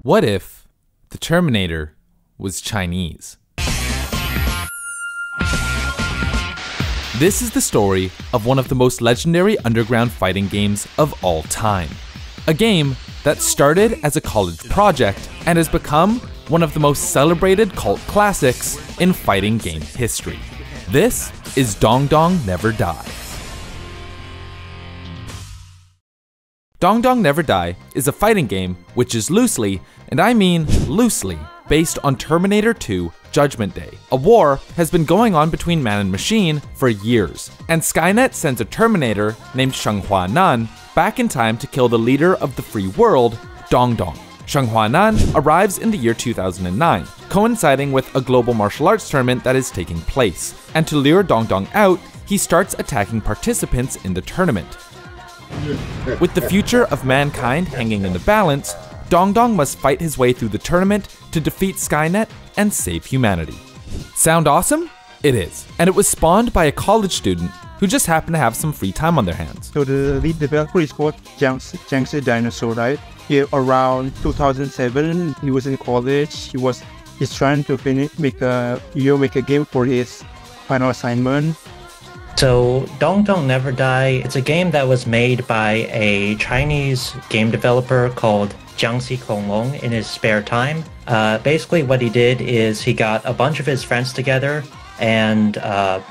What if the Terminator was Chinese? This is the story of one of the most legendary underground fighting games of all time. A game that started as a college project and has become one of the most celebrated cult classics in fighting game history. This is Dong Dong Never Die. Dong Dong Never Die is a fighting game which is loosely, and I mean loosely, based on Terminator 2 Judgment Day. A war has been going on between man and machine for years, and Skynet sends a Terminator named Shenghua Nan back in time to kill the leader of the free world, Dong Dong. Shenghua Nan arrives in the year 2009, coinciding with a global martial arts tournament that is taking place, and to lure Dong Dong out, he starts attacking participants in the tournament. With the future of mankind hanging in the balance, Dong Dong must fight his way through the tournament to defeat Skynet and save humanity. Sound awesome? It is, and it was spawned by a college student who just happened to have some free time on their hands. So the lead developer is called Chinese Terminator, right? Here around 2007, he was in college. He's trying to make a game for his final assignment. So Dong Dong Never Die, it's a game that was made by a Chinese game developer called Jiangxi in his spare time. Basically what he did is he got a bunch of his friends together and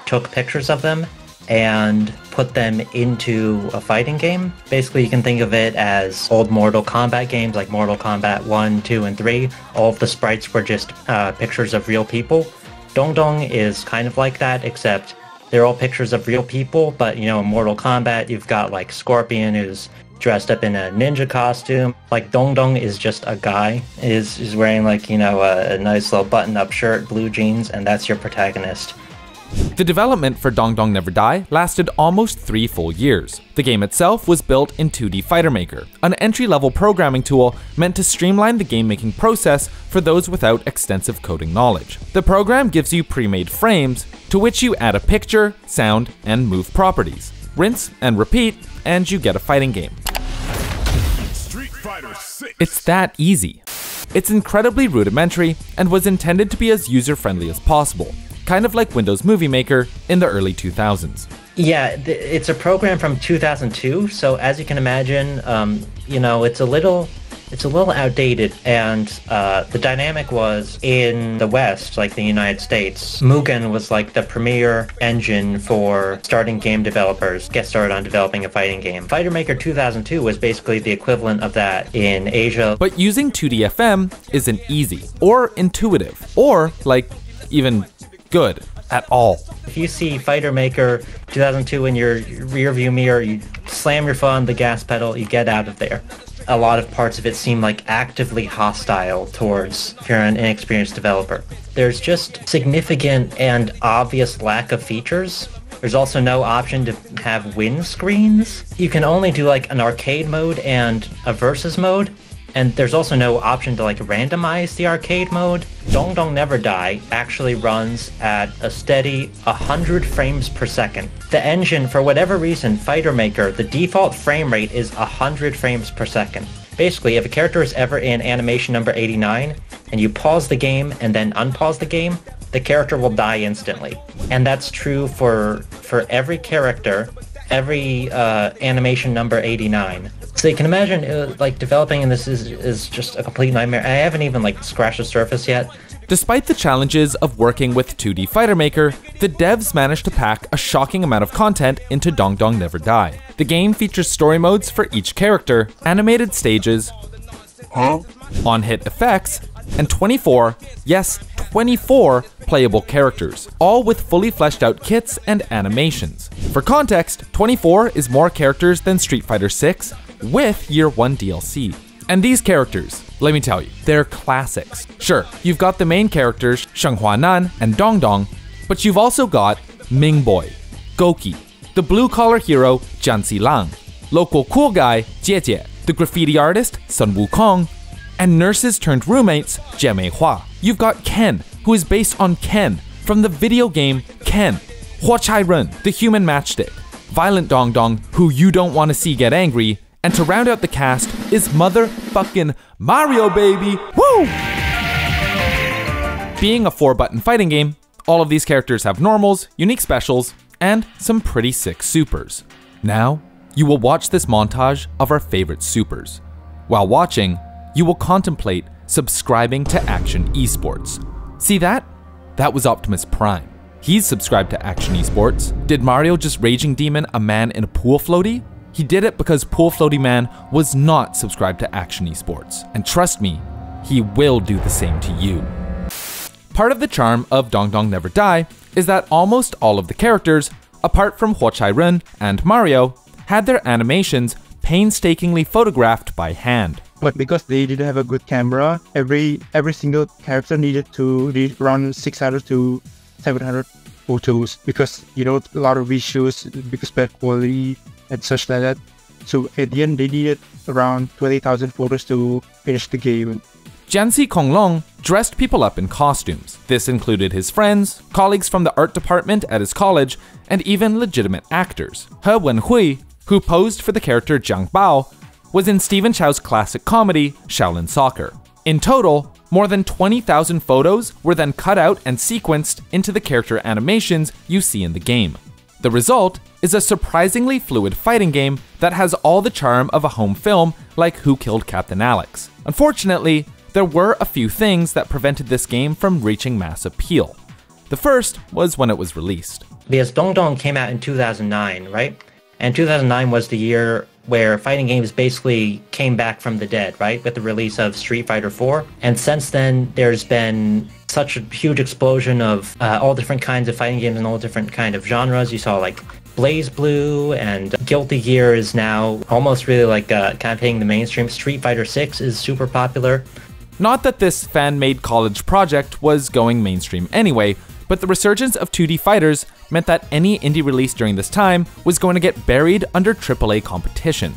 took pictures of them and put them into a fighting game. Basically you can think of it as old Mortal Kombat games like Mortal Kombat 1, 2, and 3. All of the sprites were just pictures of real people. Dong Dong is kind of like that, except they're all pictures of real people, but you know, in Mortal Kombat, you've got like Scorpion who's dressed up in a ninja costume. Like Dong Dong is just a guy, is wearing like, you know, a nice little button-up shirt, blue jeans, and that's your protagonist. The development for Dong Dong Never Die lasted almost 3 full years. The game itself was built in 2D Fighter Maker, an entry-level programming tool meant to streamline the game-making process for those without extensive coding knowledge. The program gives you pre-made frames, to which you add a picture, sound, and move properties. Rinse and repeat, and you get a fighting game. It's that easy. It's incredibly rudimentary and was intended to be as user-friendly as possible, kind of like Windows Movie Maker in the early 2000s. Yeah, it's a program from 2002, so as you can imagine, you know, it's a little outdated, and the dynamic was in the West, like the United States, Mugen was like the premier engine for starting game developers get started on developing a fighting game. Fighter Maker 2002 was basically the equivalent of that in Asia. But using 2D-FM isn't easy, or intuitive, or like even good at all. If you see Fighter Maker 2002 in your rear view mirror, you slam your foot on the gas pedal, you get out of there. A lot of parts of it seem like actively hostile towards if you're an inexperienced developer. There's just significant and obvious lack of features. There's also no option to have win screens. You can only do like an arcade mode and a versus mode. And there's also no option to like randomize the arcade mode. Dong Dong Never Die actually runs at a steady 100 frames per second. The engine, for whatever reason, Fighter Maker, the default frame rate is 100 frames per second. Basically, if a character is ever in animation number 89, and you pause the game and then unpause the game, the character will die instantly. And that's true for every character, every animation number 89. So you can imagine, like, developing in this is just a complete nightmare. I haven't even, like, scratched the surface yet. Despite the challenges of working with 2D Fighter Maker, the devs managed to pack a shocking amount of content into Dong Dong Never Die. The game features story modes for each character, animated stages, on-hit effects, and 24, yes, 24 playable characters, all with fully fleshed out kits and animations. For context, 24 is more characters than Street Fighter 6 with Year 1 DLC. And these characters, let me tell you, they're classics. Sure, you've got the main characters, Shenghua Nan and Dong Dong, but you've also got Ming Boy, Goki, the blue-collar hero, Jian Zilang, local cool guy, Jie Jie, the graffiti artist, Sun Wukong, and nurses turned roommates, Jie Mei Hua. You've got Ken, who is based on Ken from the video game Ken, Hua Chai Ren, the human matchstick, Violent Dong Dong, who you don't want to see get angry, And to round out the cast is motherfucking Mario, baby! Woo! Being a 4-button fighting game, all of these characters have normals, unique specials, and some pretty sick supers. Now, you will watch this montage of our favorite supers. While watching, you will contemplate subscribing to Akshon Esports. See that? That was Optimus Prime. He's subscribed to Akshon Esports. Did Mario just Raging Demon a man in a pool floaty? He did it because Pool Floaty Man was not subscribed to Akshon Esports. And trust me, he will do the same to you. Part of the charm of Dong Dong Never Die is that almost all of the characters, apart from Huo Chai-run and Mario, had their animations painstakingly photographed by hand. But because they didn't have a good camera, every single character needed to run 600 to 700 photos because, you know, a lot of visuals, because bad quality and such like that. So at the end, they needed around 20,000 photos to finish the game. Jianxi Konglong dressed people up in costumes. This included his friends, colleagues from the art department at his college, and even legitimate actors. He Wenhui, who posed for the character Jiang Bao, was in Stephen Chow's classic comedy, Shaolin Soccer. In total, more than 20,000 photos were then cut out and sequenced into the character animations you see in the game. The result is a surprisingly fluid fighting game that has all the charm of a home film like Who Killed Captain Alex. Unfortunately, there were a few things that prevented this game from reaching mass appeal. The first was when it was released. Because Dong Dong came out in 2009, right? And 2009 was the year where fighting games basically came back from the dead, right? With the release of Street Fighter 4. And since then, there's been such a huge explosion of all different kinds of fighting games and all different kind of genres. You saw like Blaze Blue, and Guilty Gear is now almost really like kind of hitting the mainstream. Street Fighter 6 is super popular. Not that this fan-made college project was going mainstream anyway, but the resurgence of 2D fighters meant that any indie release during this time was going to get buried under AAA competition.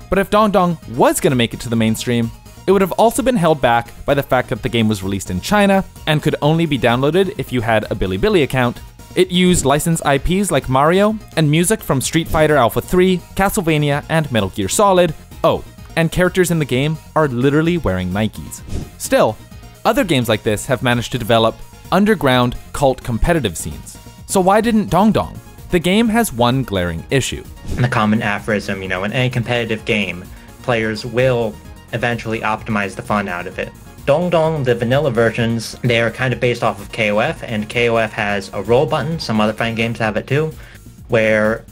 But if Dong Dong was going to make it to the mainstream, it would have also been held back by the fact that the game was released in China and could only be downloaded if you had a Bilibili account. It used licensed IPs like Mario and music from Street Fighter Alpha 3, Castlevania, and Metal Gear Solid. Oh, and characters in the game are literally wearing Nikes. Still, other games like this have managed to develop underground cult competitive scenes. So why didn't Dong Dong? The game has one glaring issue. The common aphorism, you know, in any competitive game, players will eventually optimize the fun out of it. Dong Dong, the vanilla versions, they are kind of based off of KOF, and KOF has a roll button. Some other fighting games have it too, where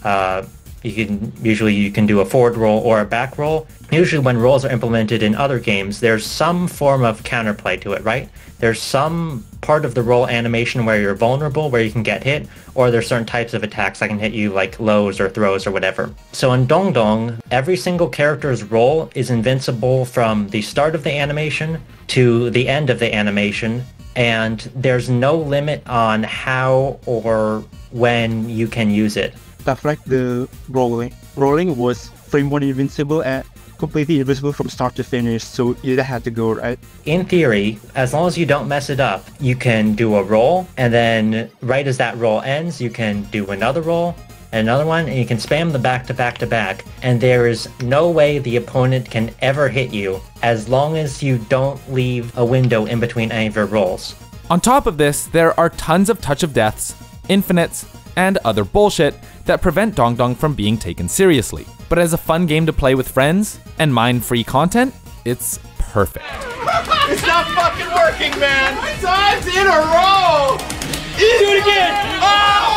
you can do a forward roll or a back roll. Usually when rolls are implemented in other games, there's some form of counterplay to it, right? There's some part of the roll animation where you're vulnerable, where you can get hit, or there's certain types of attacks that can hit you like lows or throws or whatever. So in Dong Dong, every single character's roll is invincible from the start of the animation to the end of the animation, and there's no limit on how or when you can use it. Stuff like the rolling. Rolling was frame one invincible and completely invisible from start to finish, so you had to go, right? In theory, as long as you don't mess it up, you can do a roll, and then right as that roll ends, you can do another roll, and another one, and you can spam the back to back to back, and there is no way the opponent can ever hit you as long as you don't leave a window in between any of your rolls. On top of this, there are tons of touch of deaths, infinites, and other bullshit that prevent Dong Dong from being taken seriously. But as a fun game to play with friends and mine free content, it's perfect. It's not fucking working, man! 3 times in a row! Do it again! Oh!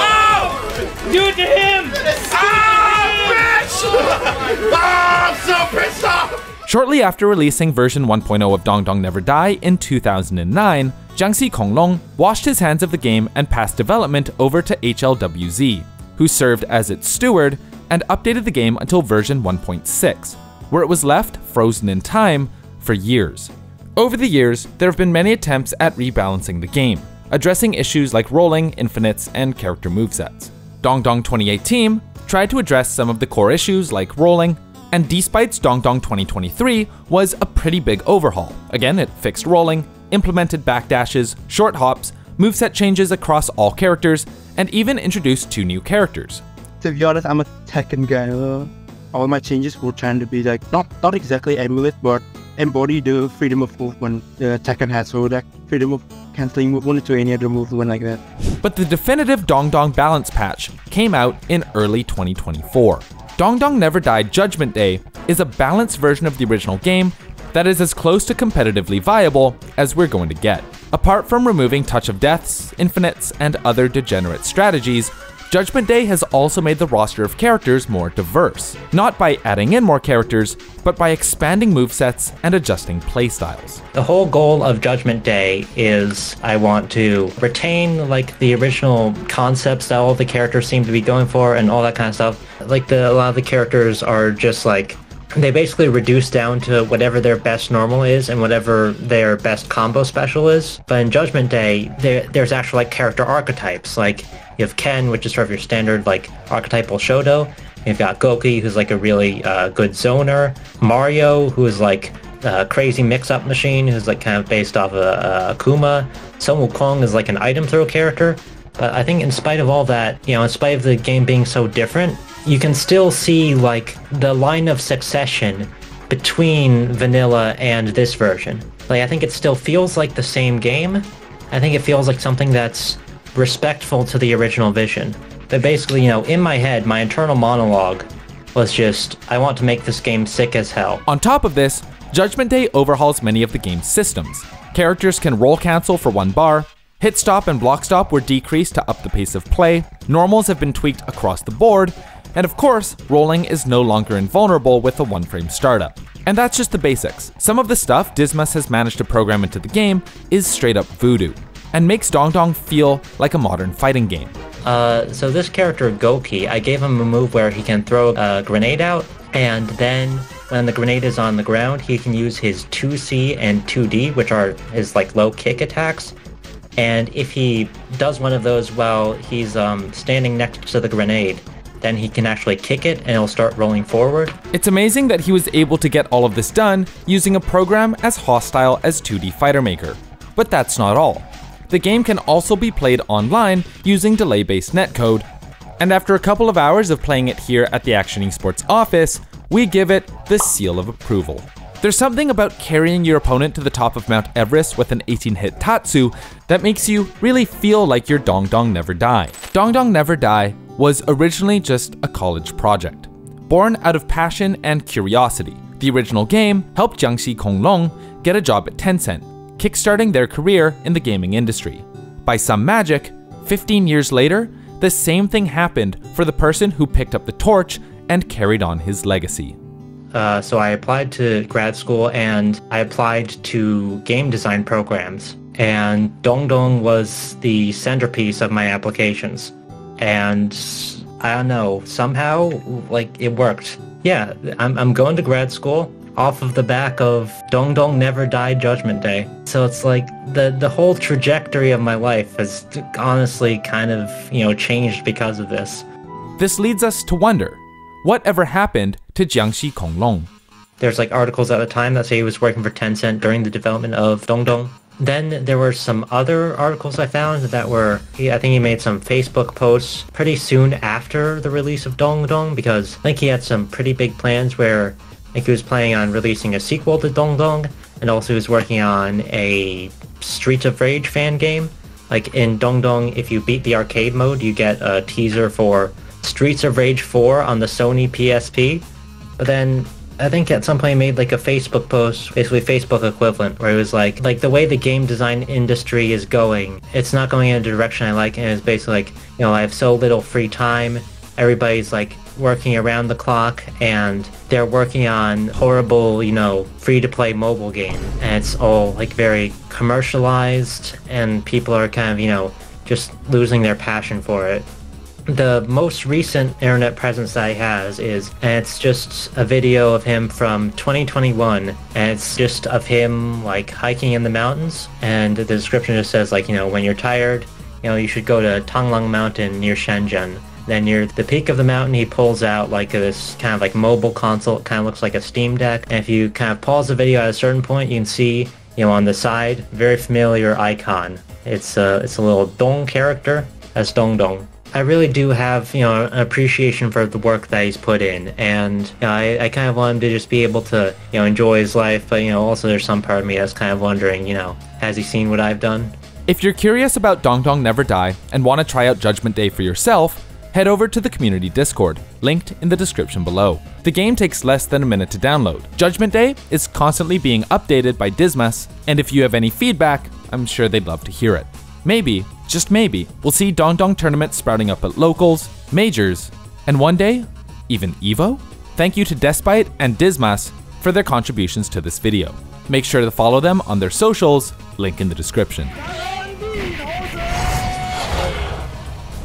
Oh! Do it to him! Bitch! Oh, I'm so pissed off! Shortly after releasing version 1.0 of Dong Dong Never Die in 2009, Jianxi Konglong washed his hands of the game and passed development over to HLWZ, who served as its steward and updated the game until version 1.6, where it was left frozen in time for years. Over the years, there have been many attempts at rebalancing the game, addressing issues like rolling, infinites, and character movesets. Dong Dong 2018 tried to address some of the core issues like rolling, and Despite's Dong Dong 2023 was a pretty big overhaul. Again, it fixed rolling, implemented backdashes, short hops, moveset changes across all characters, and even introduced 2 new characters. To be honest, I'm a Tekken guy. all my changes were trying to be like not exactly emulate, but embody the freedom of movement Tekken has, so that freedom of canceling movement to any other movement like that. But the definitive Dong Dong balance patch came out in early 2024. Dong Dong Never Die Judgment Day is a balanced version of the original game that is as close to competitively viable as we're going to get. Apart from removing Touch of Deaths, Infinites, and other degenerate strategies, Judgment Day has also made the roster of characters more diverse, not by adding in more characters, but by expanding movesets and adjusting playstyles. The whole goal of Judgment Day is I want to retain like the original concepts that all the characters seem to be going for and all that kind of stuff. Like a lot of the characters are just like, they basically reduce down to whatever their best normal is and whatever their best combo special is. But in Judgment Day, there's actually like character archetypes. Like you have Ken, which is sort of your standard like archetypal Shoto. You've got Goki, who's like a really good zoner. Mario, who is like a crazy mix-up machine, who's like kind of based off of Akuma. Sun Wukong is like an item throw character. But I think in spite of all that, in spite of the game being so different, you can still see like the line of succession between vanilla and this version. Like I think it still feels like the same game. I think it feels like something that's respectful to the original vision. But basically, in my head, my internal monologue was just, I want to make this game sick as hell. On top of this, Judgment Day overhauls many of the game's systems. Characters can roll cancel for 1 bar, hit stop and block stop were decreased to up the pace of play, normals have been tweaked across the board, and of course, rolling is no longer invulnerable with a 1-frame startup. And that's just the basics. Some of the stuff Dismas has managed to program into the game is straight up voodoo, and makes Dong Dong feel like a modern fighting game. So this character, Goki, I gave him a move where he can throw a grenade out, and then when the grenade is on the ground, he can use his 2C and 2D, which are his like low kick attacks. And if he does one of those while he's standing next to the grenade, then he can actually kick it and it'll start rolling forward. It's amazing that he was able to get all of this done using a program as hostile as 2D Fighter Maker. But that's not all. The game can also be played online using delay-based netcode, and after a couple of hours of playing it here at the Akshon Esports office, we give it the seal of approval. There's something about carrying your opponent to the top of Mount Everest with an 18-hit Tatsu that makes you really feel like you're Dong Dong Never Die. Dong Dong Never Die was originally just a college project. Born out of passion and curiosity, the original game helped Jiangxi Konglong get a job at Tencent, kickstarting their career in the gaming industry. By some magic, 15 years later, the same thing happened for the person who picked up the torch and carried on his legacy. So I applied to grad school and I applied to game design programs. And Dong Dong was the centerpiece of my applications. And I don't know, somehow, like, it worked. Yeah, I'm going to grad school off of the back of Dong Dong Never Die Judgment Day. So it's like the whole trajectory of my life has honestly kind of, changed because of this. This leads us to wonder, whatever happened to Jiangxi Konglong? There's like articles at the time that say he was working for Tencent during the development of Dong Dong. Then there were some other articles I found that were, I think he made some Facebook posts pretty soon after the release of Dong Dong, because I think he had some pretty big plans where he was planning on releasing a sequel to Dong Dong, and also he was working on a Streets of Rage fan game. Like in Dong Dong, if you beat the arcade mode, you get a teaser for Streets of Rage 4 on the Sony PSP. But then I think at some point he made like a Facebook post, basically Facebook equivalent, where it was like the way the game design industry is going, it's not going in a direction I like, and it's basically like, I have so little free time, everybody's like working around the clock, and they're working on horrible, free-to-play mobile game, and it's all like very commercialized, and people are kind of, just losing their passion for it. The most recent internet presence that he has and it's just a video of him from 2021, and it's just of him like hiking in the mountains, and the description just says like, when you're tired, you should go to Tanglang Mountain near Shenzhen. Then near the peak of the mountain, he pulls out like this kind of like mobile console. It kind of looks like a Steam Deck, and if you kind of pause the video at a certain point, you can see, on the side, very familiar icon. It's a little Dong character. That's Dong Dong. I really do have, an appreciation for the work that he's put in, and I kind of want him to just be able to, enjoy his life, but also there's some part of me that's kind of wondering, has he seen what I've done? If you're curious about Dong Dong Never Die and want to try out Judgment Day for yourself, head over to the community Discord, linked in the description below. The game takes less than a minute to download. Judgment Day is constantly being updated by Dismas, and if you have any feedback, I'm sure they'd love to hear it. Maybe, just maybe, we'll see Dong Dong tournaments sprouting up at locals, majors, and one day, even EVO? Thank you to Despite and Dismas for their contributions to this video. Make sure to follow them on their socials, link in the description.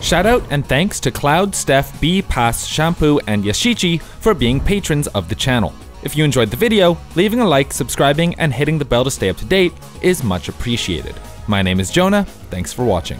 Shoutout and thanks to Cloud, Steph, B, Pass, Shampoo, and Yashichi for being patrons of the channel. If you enjoyed the video, leaving a like, subscribing, and hitting the bell to stay up to date is much appreciated. My name is Jonah, thanks for watching.